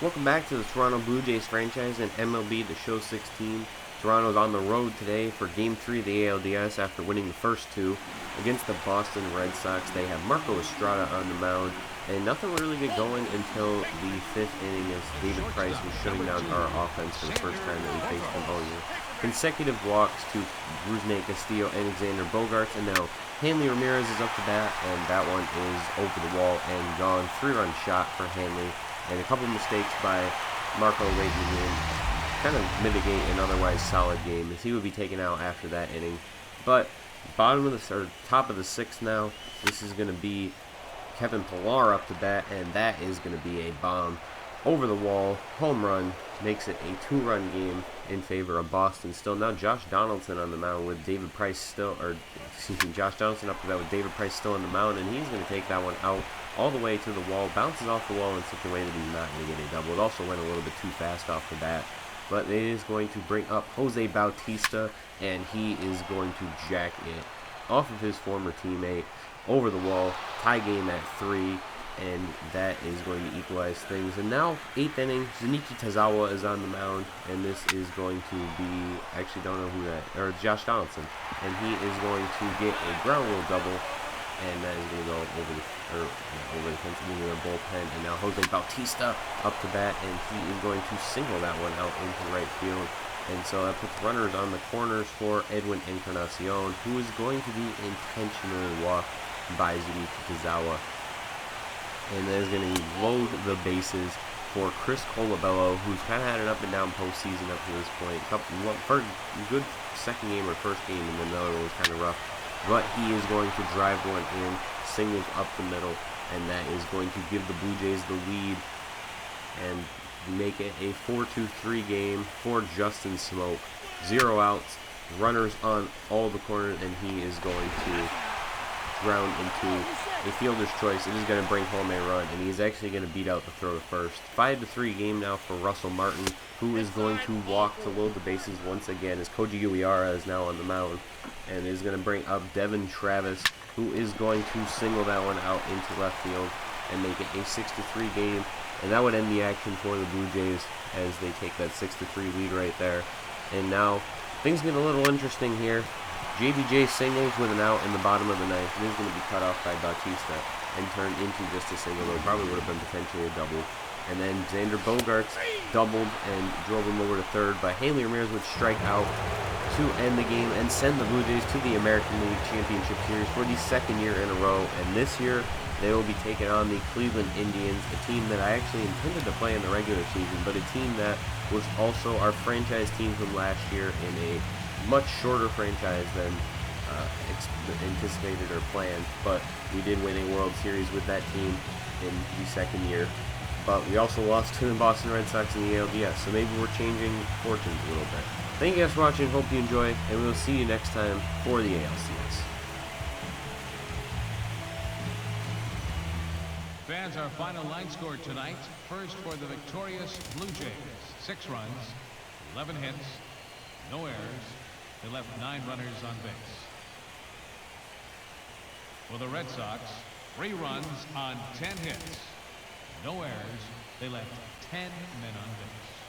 Welcome back to the Toronto Blue Jays franchise in MLB The Show 16. Toronto's on the road today for Game 3 of the ALDS after winning the first two. Against the Boston Red Sox, they have Marco Estrada on the mound, and nothing will really get going until the fifth inning as David Price was shutting down our offense for the first time that we faced them all year. Consecutive walks to Rusney Castillo and Alexander Bogaerts, and now Hanley Ramirez is up to bat, and that one is over the wall and gone. 3-run shot for Hanley, and a couple mistakes by Marco late in the game kind of mitigate an otherwise solid game as he would be taken out after that inning. But top of the sixth now, this is going to be Kevin Pillar up to bat, and that is going to be a bomb over the wall, home run, makes it a 2-run game in favor of Boston. Still now Josh Donaldson on the mound with David Price still, Josh Donaldson up to bat with David Price still on the mound, and he's going to take that one out all the way to the wall, bounces off the wall in such a way that he's not going to get a double. It also went a little bit too fast off the bat, but it is going to bring up Jose Bautista, and he is going to jack it off of his former teammate over the wall. Tie game at 3, and that is going to equalize things. And now, 8th inning, Zunichi Tazawa is on the mound, and this is going to be, actually don't know who that, or Josh Donaldson, and he is going to get a ground rule double, and that is going to go over the fence into the bullpen. And now Jose Bautista up to bat, and he is going to single that one out into right field. And so that puts runners on the corners for Edwin Encarnacion, who is going to be intentionally walked by Zunichi Tazawa. And that is going to load the bases for Chris Colabello, who's kind of had an up and down postseason up to this point. First good second game or first game, and then the other one was kind of rough. But he is going to drive one in, singles up the middle, and that is going to give the Blue Jays the lead and make it a 4-2-3 game for Justin Smoke. 0 outs, runners on all the corners, and he is going to ground into a fielder's choice. It is going to bring home a run, and he's actually going to beat out the throw to first. 5-3 game now for Russell Martin, who is going to walk to load the bases once again as Koji Uehara is now on the mound, and is going to bring up Devin Travis, who is going to single that one out into left field and make it a 6-3 game, and that would end the action for the Blue Jays as they take that 6-3 lead right there. And now things get a little interesting here. JBJ singles with an out in the bottom of the ninth. It is going to be cut off by Bautista and turned into just a single, though it probably would have been potentially a double. And then Xander Bogaerts doubled and drove him over to third, but Hanley Ramirez would strike out to end the game and send the Blue Jays to the American League Championship Series for the second year in a row. And this year, they will be taking on the Cleveland Indians, a team that I actually intended to play in the regular season, but a team that was also our franchise team from last year in a much shorter franchise than anticipated or planned. But we did win a World Series with that team in the second year. But we also lost to the Boston Red Sox in the ALDS, so maybe we're changing fortunes a little bit. Thank you guys for watching, hope you enjoy, and we will see you next time for the ALCS. Fans, our final line score tonight. First for the victorious Blue Jays, 6 runs, 11 hits, no errors. They left 9 runners on base. For the Red Sox, 3 runs on 10 hits, no errors. They left 10 men on base.